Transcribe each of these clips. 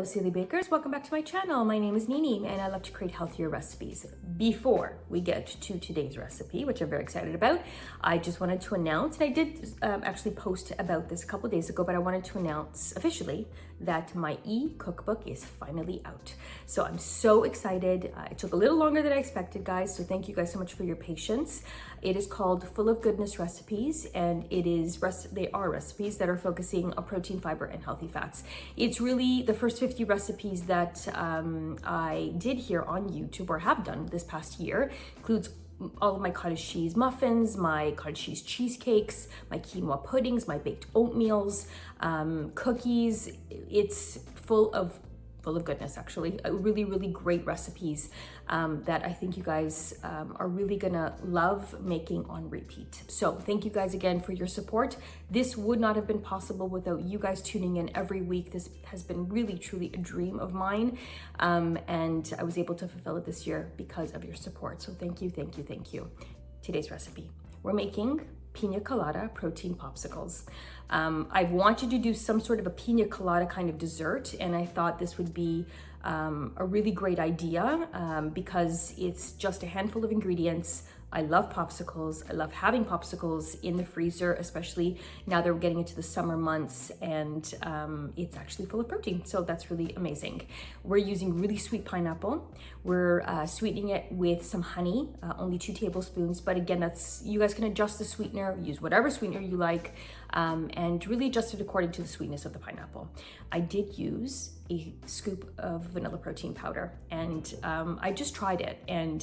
Hello Silly Bakers, welcome back to my channel. My name is Nini and I love to create healthier recipes. Before we get to today's recipe, which I'm very excited about, I just wanted to announce, and I did actually post about this a couple days ago, but I wanted to announce officially that my E-Cookbook is finally out. So I'm so excited. It took a little longer than I expected, guys, so thank you guys so much for your patience. It is called Full of Goodness Recipes, and they are recipes that are focusing on protein, fiber, and healthy fats. It's really the first 50 recipes that I did here on YouTube, or have done this past year. Includes all of my cottage cheese muffins, my cottage cheese cheesecakes, my quinoa puddings, my baked oatmeals, cookies. It's full of goodness, actually. Really, really great recipes that I think you guys are really gonna love making on repeat. So thank you guys again for your support. This would not have been possible without you guys tuning in every week. This has been really, truly a dream of mine. And I was able to fulfill it this year because of your support. So thank you, thank you, thank you. Today's recipe, we're making Piña Colada protein popsicles. I've wanted to do some sort of a Piña Colada kind of dessert, and I thought this would be a really great idea because it's just a handful of ingredients. I love popsicles. I love having popsicles in the freezer, especially now that we're getting into the summer months, and it's actually full of protein. So that's really amazing. We're using really sweet pineapple. We're sweetening it with some honey, only 2 tablespoons. But again, you guys can adjust the sweetener, use whatever sweetener you like, and really adjust it according to the sweetness of the pineapple. I did use a scoop of vanilla protein powder, and I just tried it, and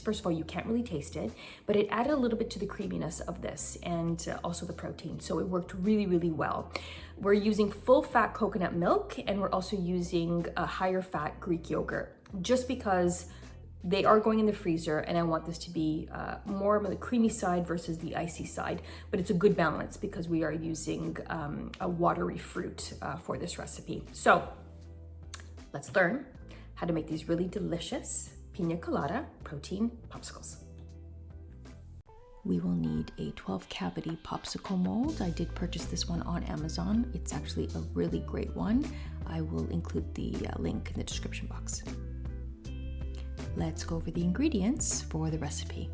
first of all, you can't really taste it, but it added a little bit to the creaminess of this, and also the protein, so it worked really, really well. We're using full fat coconut milk, and we're also using a higher fat Greek yogurt, just because they are going in the freezer, and I want this to be more on the creamy side versus the icy side, but it's a good balance because we are using a watery fruit for this recipe. So let's learn how to make these really delicious Piña Colada protein popsicles. We will need a 12 cavity popsicle mold. I did purchase this one on Amazon. It's actually a really great one. I will include the link in the description box. Let's go over the ingredients for the recipe.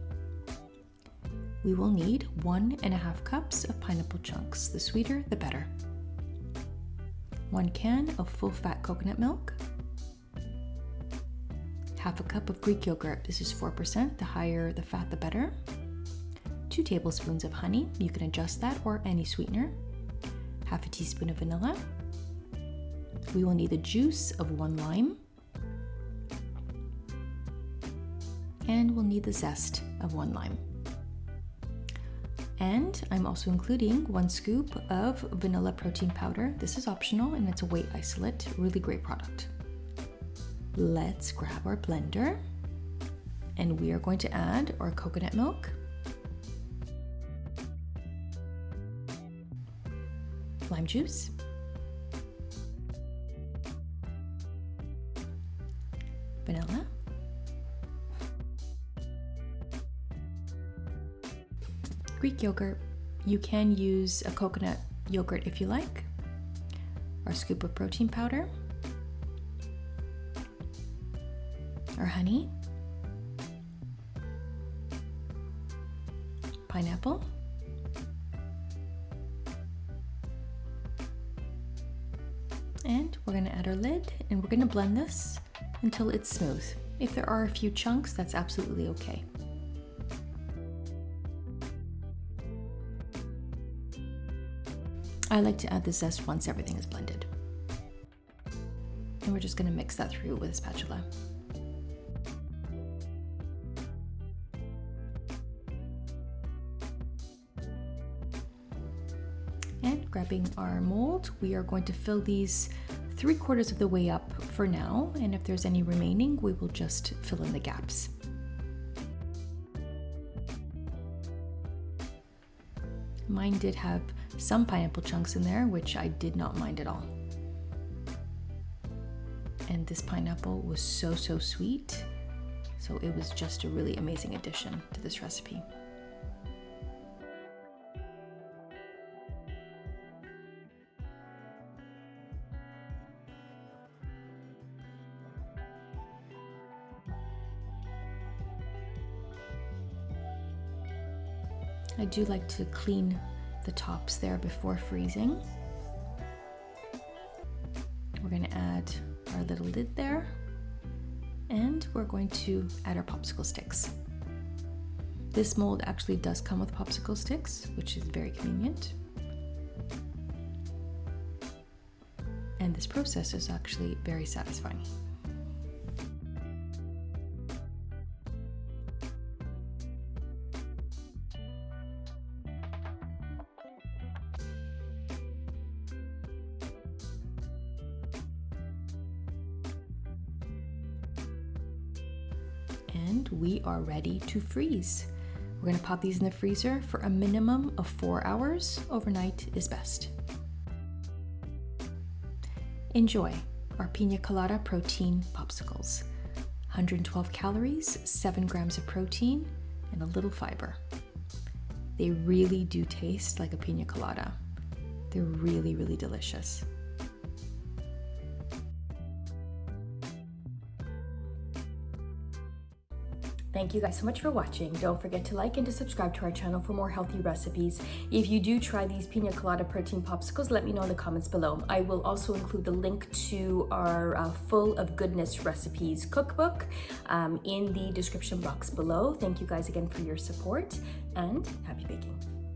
We will need 1.5 cups of pineapple chunks. The sweeter, the better. 1 can of full fat coconut milk. 1/2 cup of Greek yogurt. This is 4%. The higher the fat, the better. 2 tablespoons of honey. You can adjust that, or any sweetener. 1/2 teaspoon of vanilla. We will need the juice of 1 lime. And we'll need the zest of 1 lime. And I'm also including 1 scoop of vanilla protein powder. This is optional, and it's a weight isolate. Really great product. Let's grab our blender, and we are going to add our coconut milk, lime juice, vanilla, Greek yogurt. You can use a coconut yogurt if you like. Our scoop of protein powder. Our honey. Pineapple. And we're going to add our lid, and we're going to blend this until it's smooth. If there are a few chunks, that's absolutely okay. I like to add the zest once everything is blended. And we're just going to mix that through with a spatula. And grabbing our mold, we are going to fill these 3/4 of the way up for now, and if there's any remaining, we will just fill in the gaps. Mine did have some pineapple chunks in there, which I did not mind at all. And this pineapple was so sweet, so it was just a really amazing addition to this recipe. I do like to clean the tops there before freezing. We're going to add our little lid there, and we're going to add our popsicle sticks. This mold actually does come with popsicle sticks, which is very convenient. And this process is actually very satisfying. And we are ready to freeze. We're going to pop these in the freezer for a minimum of 4 hours. Overnight is best. Enjoy our Piña Colada protein popsicles. 112 calories, 7 grams of protein, and a little fiber. They really do taste like a piña colada. They're really, really delicious. Thank you guys so much for watching. Don't forget to like and to subscribe to our channel for more healthy recipes. If you do try these Piña Colada protein popsicles, let me know in the comments below. I will also include the link to our Full of Goodness Recipes cookbook in the description box below. Thank you guys again for your support, and happy baking.